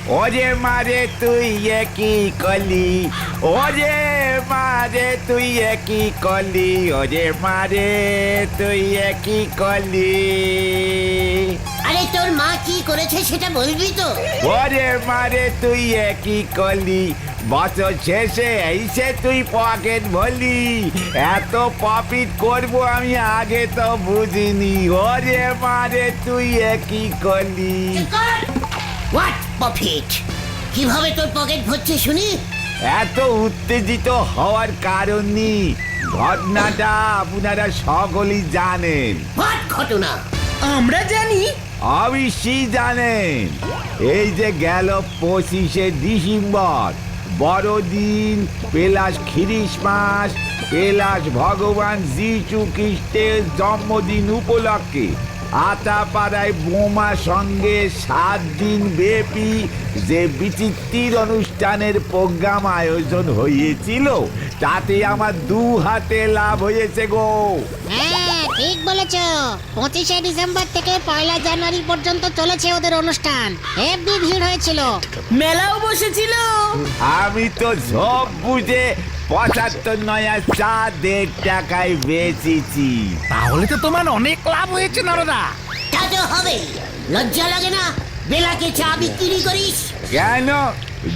ওরে মারে তুই একই কলি, ওরে মারে তুই একই কলি, ওরে মারে তুই একই কলি। আরে তোর মা কি করেছে সেটা বলবি তো? ওরে মারে তুই একই কলি, বছর শেষে এসে তুই পকেট ভরলি। এত প্রফিট করবো আমি আগে তো বুঝিনি। ওরে মারে তুই একই কলি। What profit? কিভাবে তোর পকেট ভরছে শুনি? এত উত্তেজিত হওয়ার কারণ নেই, ঘটনাটা আপনারা সকলেই জানেন। হোয়াট ঘটনা? আমরা জানি। অবশ্যই জানেন। এই যে গেল 25শে ডিসেম্বর, বড়দিন প্লাস খ্রিস্টমাস প্লাস ভগবান যীশু খ্রিস্টের জন্মদিন উপলক্ষে আতাপাড়ায় বোমা সঙ্গে 7 দিন ব্যাপী যে বিচিত্র অনুষ্ঠানের প্রোগ্রাম আয়োজন হয়েছিল, তাতে আমার 2 হাতে লাভ হয়েছে গো। হ্যাঁ ঠিক বলেছ। 25শে ডিসেম্বর থেকে 1 জানুয়ারি পর্যন্ত চলেছে ওদের অনুষ্ঠান। হেভি ভিড় হয়েছিল। মেলাও বসেছিল। আমি তো সব বুঝে 75 নয়া চা 1.5 টাকায় বেচেছি। তাহলে তো তোমার অনেক লাভ হয়েছে নরদা। তা তো হবে। লজ্জা লাগে না বেলাকে চা বিক্রি করিস? কেন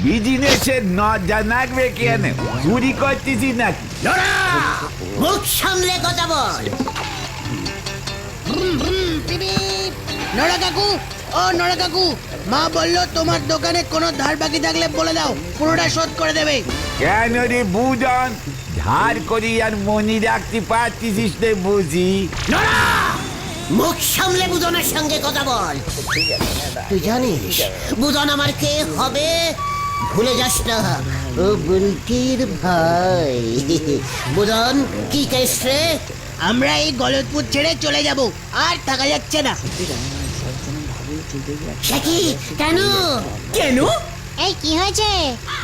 বিজনেসের নজর রাখবে কেন? চুরি করতেছি নাকি? লড়া! মুখ সামলে কথা বল। নড়া কাকু, ও নড়া কাকু, মা বললো তোমার দোকানে কোনো ধার বাকি থাকলে বলে দাও, পুরোটা শোধ করে দেবে। কেন রে বুজন, ধার করি আর মনি রাখতে পারতিস রে বুঝি? লড়া! মুখ সামলে বুদনের সঙ্গে কথা বল। তুই জানিস বুদন আমার কে হবে? ভুলে যাস না, ও বুলটির ভাই। বুদন কি কেস রে? আমরা এই গলতপুর ছেড়ে চলে যাব, আর থাকা যাচ্ছে না। সে কি? কেন? কেন? এই কি হয়েছে?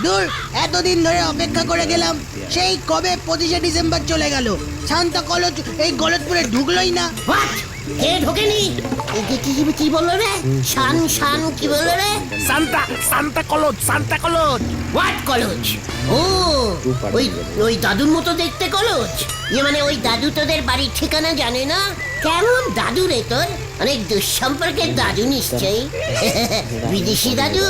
দূর, এতদিন ধরে অপেক্ষা করে গেলাম, সেই কবে 25শে ডিসেম্বর চলে গেল, শান্তা কলেজ এই গলতপুরে ঢুকলোই না। হোয়াট? কে ঢোকেনি? কি বললো রে? শান শান কি বললো রে? সান্তা কলজ। What college? ও ওই ওই দাদুর মতো দেখতে কলেজ? মানে ওই দাদু তোদের বাড়ির ঠিকানা জানে না? কেমন দাদু রে তোর? অনেক দুঃসম্পর্কের দাদু নিশ্চয়ই। বিদেশি দাদু?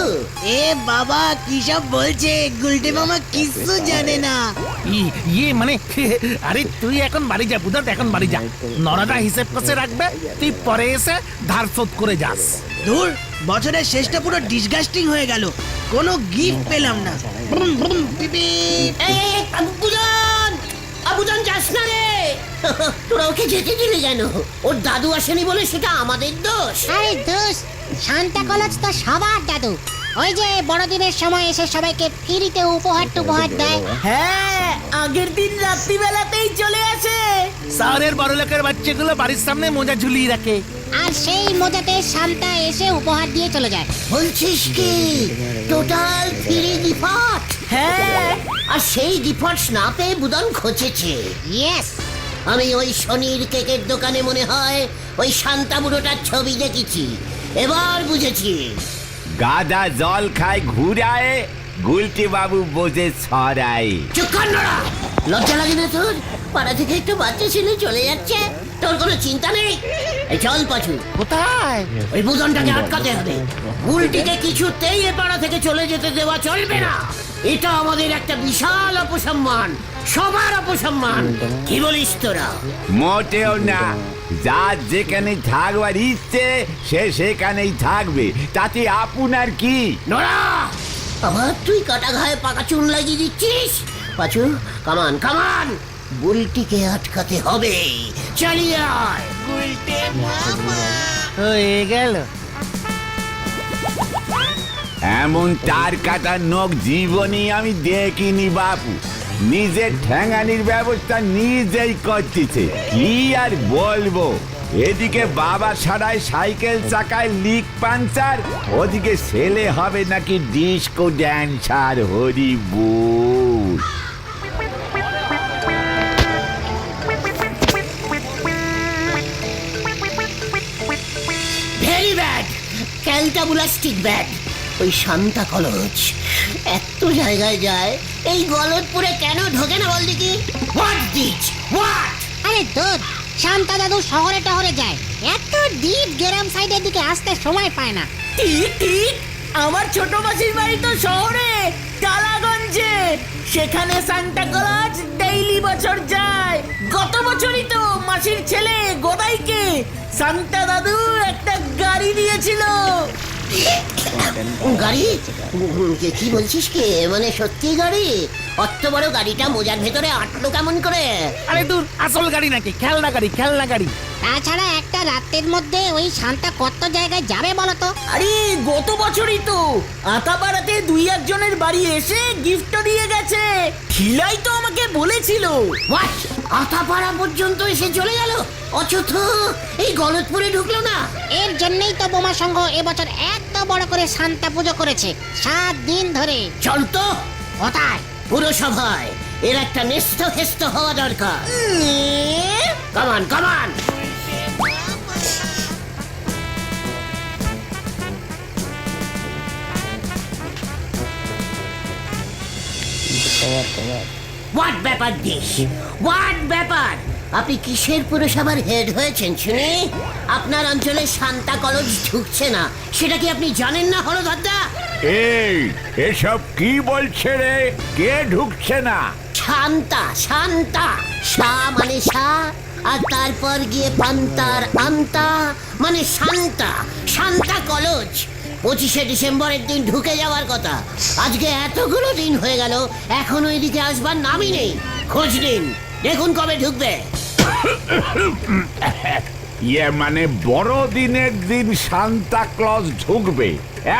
এ বাবা কি সব বলছে, গুলটে মামা কিচ্ছু জানে না। ইয়ে মানে আরে তুই এখন বাড়ি যা বুধা, এখন বাড়ি যা। নরদা হিসেব করে রাখবে, তুই পরে এসে ধার শোধ করে যাস। দূর, বছরের শেষটা পুরো ডিসগাস্টিং হয়ে গেল, কোনো গিফট পেলাম না। ব্রুম, ব্রুম, পিপি। এই আবুদান যাস না রে। তোরা ওকে যেতে দিলি কেন? ওর দাদু আসেনি বলে সেটা আমাদের দোষ? আরে দোষ, শান্তা কলেজ তো সবার দাদু। ওই যে বড়দিনের সময় এসে সবাইকে ফ্রিতে উপহার টুপহার দেয়। হ্যাঁ, আগের দিন রাত্রিবেলাতেই চলে আসে। শহরের বড় লোকের বাচ্চাগুলো বাড়ির সামনে মোজা ঝুলিয়ে রাখে, আর সেই মজাতে শান্তা এসে উপহার দিয়ে চলে যায়। বলছিস কি? Total free gift? হ্যাঁ, আর সেই গিফট না পেয়ে বুদন খোঁচেছে। ইয়েস। আমি ওই শনির কেকের দোকানে মনে হয় ওই শান্তা বুড়োটার ছবি দেখেছি। এবার বুঝেছি। গাদা জল খায় ঘুরায়, গুলটি বাবু বোঝে ছড়ায়। চুপ কর নড়া! লজ্জা লাগে না তোর? পাড়া থেকে একটু বাচ্চা ছেলে চলে যাচ্ছে, তোর কোনো চিন্তা নেই? এই চল পাছু। কোথায়? ওই বুদনটাকে আটকাতে হবে। উল্টিকে কিছুতেই এ পাড়া থেকে চলে যেতে দেওয়া চলবে না। এটা আমাদের একটা বিশাল অপসম্মান, সবার অপসম্মান। কি বলিস তোরা? মোটেও না, যার যেখানে থাকবার ইচ্ছে সে সেখানেই থাকবে, তাতে আপনার কি? নড়া! আবার তুই কাটা ঘায়ে পাকা চুন লাগিয়ে দিচ্ছিস? পাছু, কামান কামান, বুলটিকে আটকাতে হবে। চালিয়ে আয়। হয়ে গেল। এমন তার কাটার নখ জীবনে আমি দেখিনি বাপু। নিজের ঠ্যাঙানির ব্যবস্থা নিজেই করতেছে, কি আর বলবো। এদিকে বাবা সারায় সাইকেল চাকায় লিক পাঞ্চার, ওদিকে ছেলে হবে নাকি ডিস্কো ড্যান্সার। হরি বল। ভেরি ব্যাড, ক্যালটাবুলাস্টিক ব্যাড। ওই শান্তা কলজ এত জায়গায় যায়, এই গলতপুরে কেন ঢোকে না বল দেখি? What this what? আরে দুধ, শান্তা দাদু শহরে টহরে যায়, এত ডিপ গ্রাম সাইডের দিকে আসতে সময় পায় না। ঠিক ঠিক, আমার ছোট মাসির বাড়ি তো শহরে, টালাগঞ্জে। সেখানে সান্টা ক্লজ ডেইলি বছর যায়। গত বছরই তো মাসির ছেলে গোদাইকে সান্তা দাদু একটা গাড়ি দিয়েছিল। গাড়ি? কি বলছিস কে? মানে সত্যি গাড়ি? অত বড় গাড়িটা মোজার ভেতরে আটলো কেমন করে? আরে দূর, আসল গাড়ি নাকি? খেলনা গাড়ি, খেলনা গাড়ি। তাছাড়া একটা রাতের মধ্যে ওই শান্তা কত জায়গায় যাবে বলতো? আরে গত বছরই তো আতাপাড়াতে 2-1 বাড়ি এসে গিফটও দিয়ে গেছে। ঠিলাই তো আমাকে বলেছিল। হোয়াট? আতাপাড়া পর্যন্ত এসে চলে গেল? অচথ, এই গলতপুরে ঢুকলো না? এর জন্যই তো বোমা সংঘ এবছর এত বড় করে শান্তা পুজো করেছে 7 দিন ধরে। চল তো কোথায়? পুরসভায়। এর একটা নেস্ত হেস্ত হওয়া দরকার। কামান কামান। হোয়াট ব্যাপার দিস? হোয়াট ব্যাপার? আপনি কিসের পুরসভার হেড হয়েছেন শুনি? আপনার অঞ্চলে শান্তা কলেজ ঢুকছে না, সেটা কি আপনি জানেন না হলধরদা? এই এসব কি বলছে রে? কে ঢুকছে না? শান্তা, শান্তা। সা মানে সা, আর তারপর গিয়ে পান্তার আন্তা মানে শান্তা। শান্তা কলেজ 25শে ডিসেম্বরের দিন ঢুকে যাওয়ার কথা। আজকে এতগুলো দিন হয়ে গেল, এখনো এদিকে আসবার নামই নেই। খোঁজ নিন, দেখুন কবে ঢুকবে। ইয়ে মানে বড়দিনের দিন সান্তা ক্লজ ঢুকবে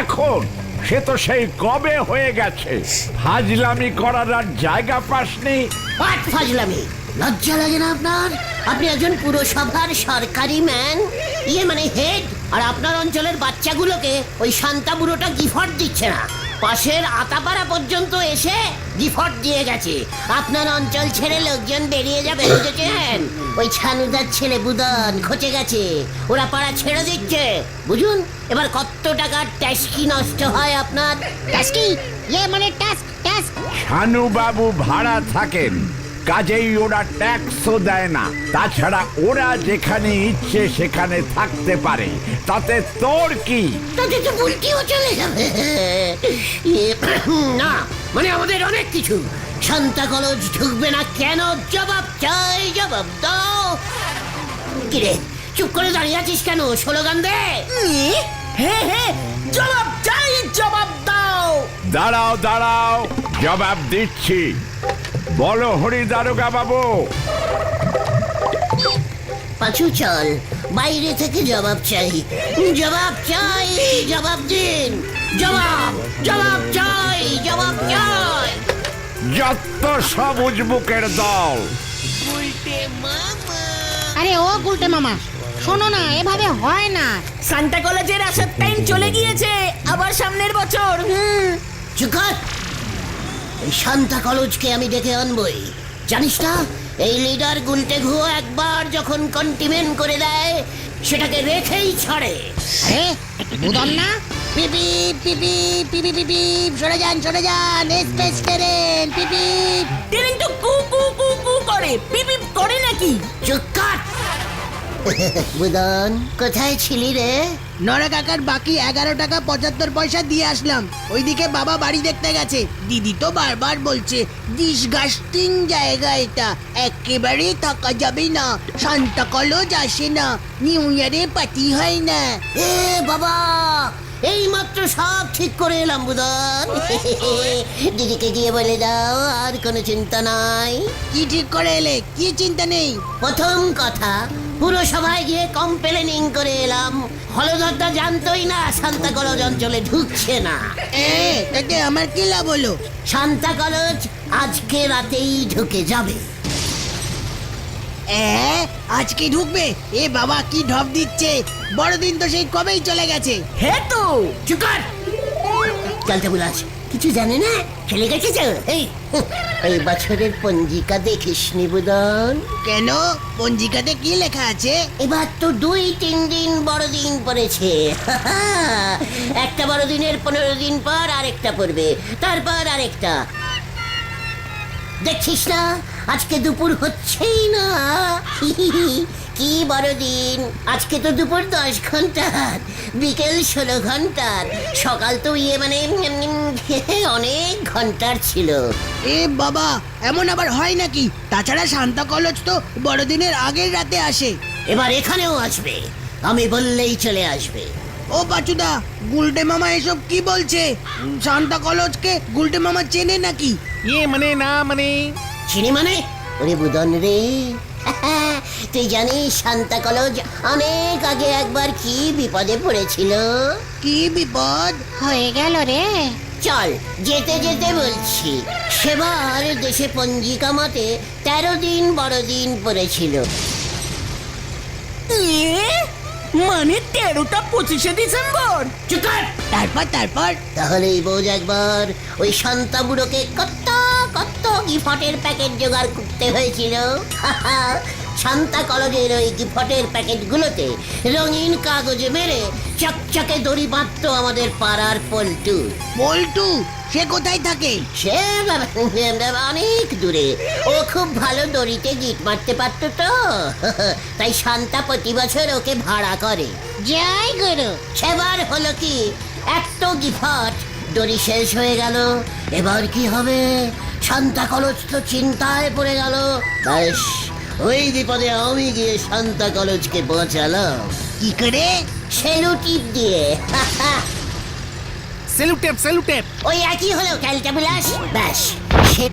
এখন? সে তো সেই কবে হয়ে গেছে। ফাজলামি করার আর জায়গা পাসনি। হোয়াট ফাজলামি? লজ্জা লাগে না আপনার? আপনি একজন পুরসভার সরকারি ম্যান, ইয়ে মানে হেড, আর আপনার অঞ্চলের বাচ্চাগুলোকে ওই শান্তা বুড়োটা গিফট দিচ্ছে না। পাশের আতাপাড়া পর্যন্ত এসে গিফট দিয়ে গেছে। আপনার অঞ্চল ছেড়ে লোকজন বেরিয়ে যাবে, বুঝেছেন? ওই ছানুদার ছেলে বুদন খচে গেছে, ওরা পাড়া ছেড়ে দিচ্ছে। বুঝুন এবার কত টাকার ট্যাক্সি নষ্ট হয় আপনার। টাস্কি, ইয়ে মানে টাস্ক টাস্ক। শানু বাবু ভাড়া থাকেন, কাজেই ওরা ট্যাক্সও দেয় না। তাছাড়া ওরা যেখানে ইচ্ছে সেখানে থাকতে পারে, তাতে তোর কি? তাতে তো উল্টিও চলে যাবে। ইয়ে, না মানে আমাদের অনেক কিছু। শান্তা কলেজ ঢুকবে না কেন? জবাব চাই, জবাব দাও। কিরে চুপ করে দাঁড়িয়ে আছিস কেন? স্লোগান দে। হ্যাঁ হ্যাঁ, জবাব চাই, জবাব দাও। দাঁড়াও দাঁড়াও, জবাব দিচ্ছি। বলো হরি দারোগা বাবু। পাঁচু চল, বাইরে থেকে জবাব চাই। জবাব চাই, জবাব দিন। জবাব, জবাব চাই, জবাব চাই। যত সবুজ বুকের দল। আরে ও গুলটে মামা, শোনো না, এভাবে হয় না। সান্টা কলেজের আসার টাইম চলে গিয়েছে, আবার সামনের বছর। চুকাত, এই শান্তা কলেজকে আমি ডেকে আনবই। জানিস না, এই লিডার গুলটে ঘুয়ো একবার যখন কন্টিমেন্ট করে দেয়, সেটাকে রেখেই ছাড়ে। আরে বুদন না? পিপি পিপি পিপি পিপি, সরে যান সরে যান, স্পেস ট্রেন পিপি। ট্রেন তো কু কু কু কু করে, পিপ পিপ করে নাকি? চুকাত। বুদন কোথায় ছিলি রে? নরা কাকার বাকি 11 টাকা 75 পয়সা দিয়ে আসলাম। ওইদিকে বাবা বাড়ি দেখতে গেছে। দিদি তো বারবার বলছে ডিসগাস্টিং জায়গা এটা, একেবারে থাকা যাবে না, শান্তা কলেজ আসে না, নিউ ইয়ারে পার্টি হয় না। এ বাবা, এই মাত্র সব ঠিক করে এলাম বুদন। দিদিকে গিয়ে বলে দাও আর কোনো চিন্তা নাই। কি ঠিক করে এলে? কি চিন্তা নেই? প্রথম কথা, পুরসভায় গিয়ে কমপ্লেনিং করে এলাম। হলধরদা জানতোই না শান্তা কলেজ অঞ্চলে ঢুকছে না। তাতে আমার কি লাভ হলো? শান্তা কলেজ আজকে রাতেই ঢুকে যাবে। আজকে ঢুকবে? এ বাবা কি ঢপ দিচ্ছে! বড়দিন তো সেই কবেই চলে গেছে। হ্যাঁ তো। চুকার চালতে বুলাস, কিছু জানে না চলে গেছে তো এই বছরের পঞ্জিকা দেখিসনি বুদন? কেন পঞ্জিকাতে কি লেখা আছে? এবার তো 2-3 দিন বড়দিন পড়েছে একটা বড়দিনের 15 দিন পর আরেকটা পড়বে, তারপর আরেকটা। দেখছিস না আজকে দুপুর হচ্ছেই না কি বড়দিন! আজকে তো দুপুর 10 ঘন্টার, বিকেল 16 ঘন্টার, সকাল তো মানে অনেক ঘন্টার ছিল। এ বাবা, এমন আবার হয় নাকি? তাছাড়া সান্তা কলজ তো বড়দিনের আগের রাতে আসে। এবার এখানেও আসবে, আমি বললেই চলে আসবে। ও পাচুদা, গুলটে মামা এসব কি বলছে? সান্তা কলজকে গুলটে মামা চেনে নাকি? মানে না মানে চিনি মানে? ওরে বুদন রে তুই জানিস সান্তা কলজ অনেক আগে একবার কি বিপদে পড়েছিল? কি বিপদ? হয়ে গেল রে। চল যেতে যেতে বলছি। সেবার দেশে পঞ্জিকা মতে 13 দিন বড়দিন পড়েছিল। মানে 13টা 25শে ডিসেম্বর? চুপ কর! তারপর তাহলেই বোঝ একবার ওই শান্তা বুড়োকে কত কত গিফটের প্যাকেট জোগাড় করতে হয়েছিল। শান্তা কলেজের ওই গিফটের প্যাকেটগুলোতে রঙিন কাগজে মেরে চকচকে দড়ি বাঁধতো আমাদের পাড়ার পল্টু। বল্টু সে কোথায় থাকে? সে অনেক দূরে, ও খুব ভালো দড়িতে গিট মারতে পারতো তো তাই শান্তা প্রতি বছর ওকে ভাড়া করে। জয় গুরু। সেবার হলো কি, এত গিফট দড়ি শেষ হয়ে গেল। এবার কি হবে? শান্তা কলেজ তো চিন্তায় পড়ে গেল। ব্যাস ওই বিপদে আমি গিয়ে শান্তা কলেজকে বাঁচালাম। কি করে? সেলুটিপ দিয়ে সেলুটেপ ওই একই হলো ক্যালটাবুলাস। ব্যাস